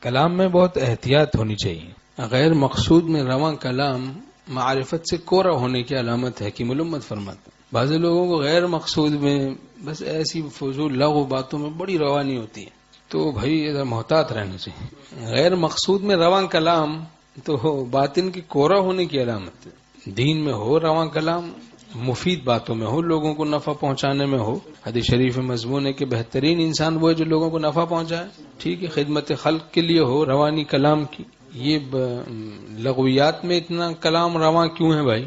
کلام میں بہت احتیاط ہونی چاہیے. غیر مقصود میں رواں کلام معرفت سے کورا ہونے کی علامت ہے کہ ملمت فرماتے ہیں. بعض لوگوں کو غیر مقصود میں بس ایسی فضول لغو باتوں میں بڑی روانی ہوتی ہے، تو بھائی ادھر محتاط رہنا چاہیے. غیر مقصود میں رواں کلام تو باطن کی کورا ہونے کی علامت ہے. دین میں ہو رواں کلام، مفید باتوں میں ہو، لوگوں کو نفع پہنچانے میں ہو. حدیث شریف میں مضمون ہے کہ بہترین انسان وہ ہے جو لوگوں کو نفع پہنچائے. ٹھیک ہے، خدمت خلق کے لیے ہو روانی کلام کی. یہ لغویات میں اتنا کلام رواں کیوں ہے بھائی؟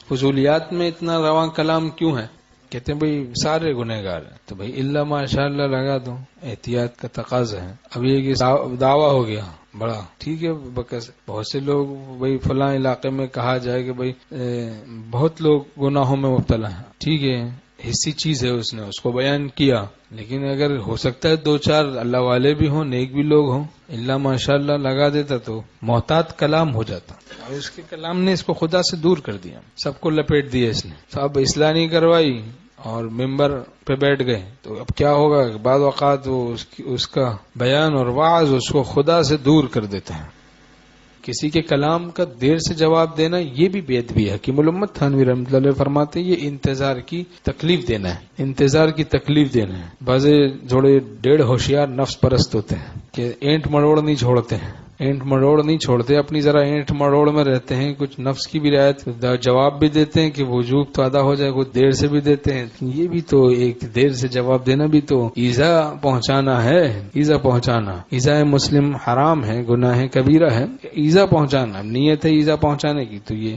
فضولیات میں اتنا رواں کلام کیوں ہے؟ کہتے ہیں بھئی سارے گنہگار ہیں، تو بھئی الا ماشاء اللہ لگا دو. احتیاط کا تقاضا ہے. اب یہ کہ دعویٰ ہو گیا بڑا، ٹھیک ہے، بہت سے لوگ بھئی فلاں علاقے میں کہا جائے کہ بھئی بہت لوگ گناہوں میں مبتلا ہیں، ٹھیک ہے، حصی چیز ہے، اس کو بیان کیا. لیکن اگر ہو سکتا ہے دو چار اللہ والے بھی ہوں، نیک بھی لوگ ہوں، اللہ ماشاء اللہ لگا دیتا تو محتاط کلام ہو جاتا. اور اس کے کلام نے اس کو خدا سے دور کر دیا، سب کو لپیٹ دیا اس نے. اب اصلاح نہیں کروائی اور ممبر پہ بیٹھ گئے تو اب کیا ہوگا؟ بعض اوقات وہ اس کا بیان اور وعظ اس کو خدا سے دور کر دیتا ہے. کسی کے کلام کا دیر سے جواب دینا یہ بھی بے ادبی ہے. کہ ملمت تھانوی رحمۃ اللہ علیہ فرماتے ہیں یہ انتظار کی تکلیف دینا ہے، انتظار کی تکلیف دینا ہے. بعض جوڑے ڈیڑھ ہوشیار نفس پرست ہوتے ہیں کہ اینٹ مڑوڑ نہیں چھوڑتے ہیں، اینٹ مڑوڑ نہیں چھوڑتے، اپنی ذرا اینٹ مڑوڑ میں رہتے ہیں. کچھ نفس کی بھی رعایت، جواب بھی دیتے ہیں کہ وجوب تو ادا ہو جائے، کچھ دیر سے بھی دیتے ہیں. یہ بھی تو ایک دیر سے جواب دینا بھی تو ایذا پہنچانا ہے. ایذا پہنچانا، ایذا مسلم حرام ہے، گناہ کبیرہ ہے. ایذا پہنچانا نیت ہے ایذا پہنچانے کی تو یہ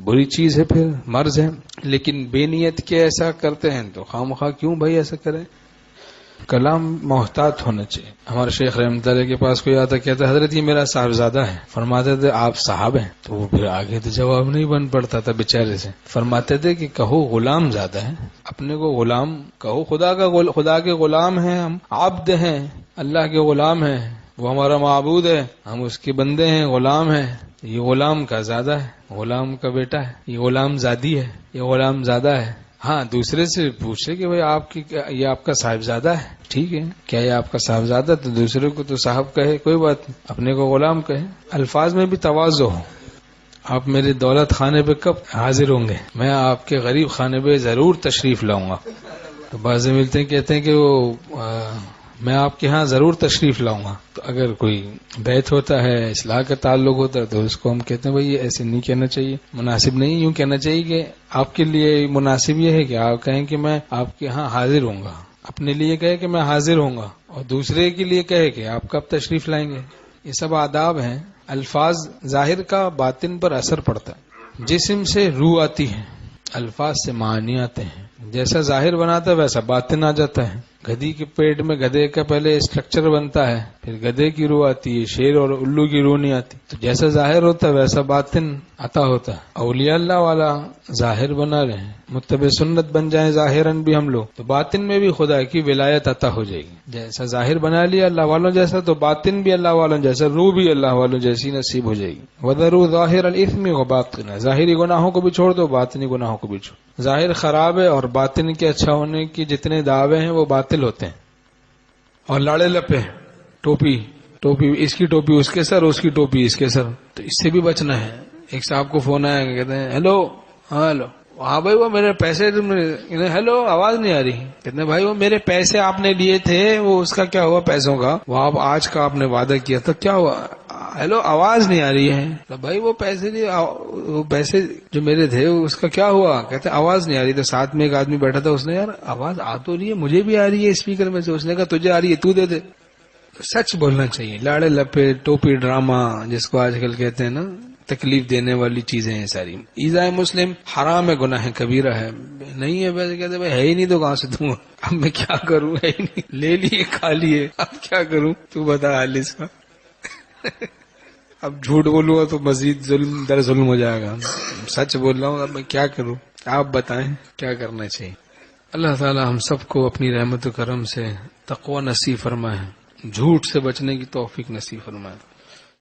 بری چیز ہے، پھر مرض ہے. لیکن بے نیت کے ایسا کرتے ہیں تو خواہ کیوں بھائی ایسا کریں؟ کلام محتاط ہونا چاہیے. ہمارے شیخ رحمۃ اللہ کے پاس کوئی آتا کہتا حضرت یہ میرا صاحبزادہ ہے. فرماتے تھے آپ صاحب ہیں؟ تو وہ پھر آگے تو جواب نہیں بن پڑتا تھا بیچارے سے. فرماتے تھے کہ کہو غلام زادہ ہے، اپنے کو غلام کہو. خدا کے غلام ہیں ہم، عبد ہیں، اللہ کے غلام ہیں. وہ ہمارا معبود ہے، ہم اس کے بندے ہیں، غلام ہیں. یہ غلام کا زادہ ہے، غلام کا بیٹا ہے، یہ غلام زادی ہے، یہ غلام زادہ ہے. ہاں دوسرے سے پوچھے کہ بھئی یہ آپ کا صاحبزادہ ہے، ٹھیک ہے، کیا یہ آپ کا صاحبزادہ؟ تو دوسرے کو تو صاحب کہے کوئی بات نہیں، اپنے کو غلام کہے. الفاظ میں بھی تواضع ہو. آپ میرے دولت خانے پہ کب حاضر ہوں گے؟ میں آپ کے غریب خانے پہ ضرور تشریف لاؤں گا. تو بعض ملتے ہیں کہتے ہیں کہ وہ میں آپ کے ہاں ضرور تشریف لاؤں گا. تو اگر کوئی بیت ہوتا ہے، اصلاح کا تعلق ہوتا ہے تو اس کو ہم کہتے ہیں بھئی یہ ایسے نہیں کہنا چاہیے، مناسب نہیں. یوں کہنا چاہیے کہ آپ کے لیے مناسب یہ ہے کہ آپ کہیں کہ میں آپ کے ہاں حاضر ہوں گا. اپنے لیے کہے کہ میں حاضر ہوں گا، اور دوسرے کے لیے کہے کہ آپ کب تشریف لائیں گے. یہ سب آداب ہیں. الفاظ ظاہر کا باطن پر اثر پڑتا ہے. جسم سے روح آتی ہے، الفاظ سے معنی آتے ہیں. جیسا ظاہر بناتا ہے ویسا باطن آ جاتا ہے. گدھی کے پیٹ میں گدھے کا پہلے اسٹرکچر بنتا ہے، پھر گدھے کی روح آتی ہے، شیر اور الو کی روح نہیں آتی. تو جیسا ظاہر ہوتا ہے ویسا باطن عطا ہوتا ہے. اولیاء اللہ والا ظاہر بنا رہے ہیں، متبع سنت بن جائیں ظاہراً بھی ہم لوگ، تو باطن میں بھی خدا کی ولایت عطا ہو جائے گی. جیسا ظاہر بنا لیا اللہ والوں جیسا تو باطن بھی اللہ والوں جیسا، روح بھی اللہ والوں جیسی نصیب ہو جائے گی. وَذَرُوا ظَاهِرَ الْإِثْمِ وَبَاطِنَهُ، ظاہری گناہوں کو بھی چھوڑ دو، باطنی گناہوں کو بھی چھوڑ. ظاہر خراب ہے اور باطن کے اچھا ہونے کی جتنے دعوے ہیں وہ باطل ہوتے ہیں. اور لاڑے لپے، ٹوپی اس کی ٹوپی اس کے سر، اس کی ٹوپی اس کے سر، تو اس سے بھی بچنا ہے. ایک صاحب کو فون آیا، کہتے ہیں ہیلو، ہاں ہیلو، ہاں بھائی وہ میرے پیسے، ہیلو آواز نہیں آ رہی. کہتے ہیں بھائی وہ میرے پیسے آپ نے لیے تھے، وہ اس کا کیا ہوا پیسوں کا؟ وہ آپ آج کا آپ نے وعدہ کیا تھا، کیا ہوا؟ ہیلو آواز نہیں آ رہی ہے. تو بھائی وہ پیسے جو میرے تھے اس کا کیا ہوا؟ کہتے آواز نہیں آ رہی. تو ساتھ میں ایک آدمی بیٹھا تھا، اس نے یار آواز آ تو رہی ہے، مجھے بھی آ رہی ہے اسپیکر میں سے. اس نے کہا تجھے آ رہی ہے تو دے دے. سچ بولنا چاہیے. لاڑے لپے، ٹوپی، ڈرامہ جس کو آج کل کہتے ہیں نا، تکلیف دینے والی چیزیں ہیں ساری. ایذا مسلم حرام ہے، گناہ کبیرہ ہے. نہیں ہے ویسے کہتے بھائی ہے ہی نہیں تو کہاں سے دوں؟ اب میں کیا کروں؟ ہے ہی نہیں، لے لیے کھا لیے، اب کیا کروں؟ تو بتا حال اس کا. اب جھوٹ بولوں گا تو مزید ظلم در ظلم ہو جائے گا. سچ بول رہا ہوں، اب میں کیا کروں؟ آپ بتائیں کیا کرنا چاہیے. اللہ تعالی ہم سب کو اپنی رحمت و کرم سے تقوی نصیب فرمائے، جھوٹ سے بچنے کی توفیق نصیب فرمائے.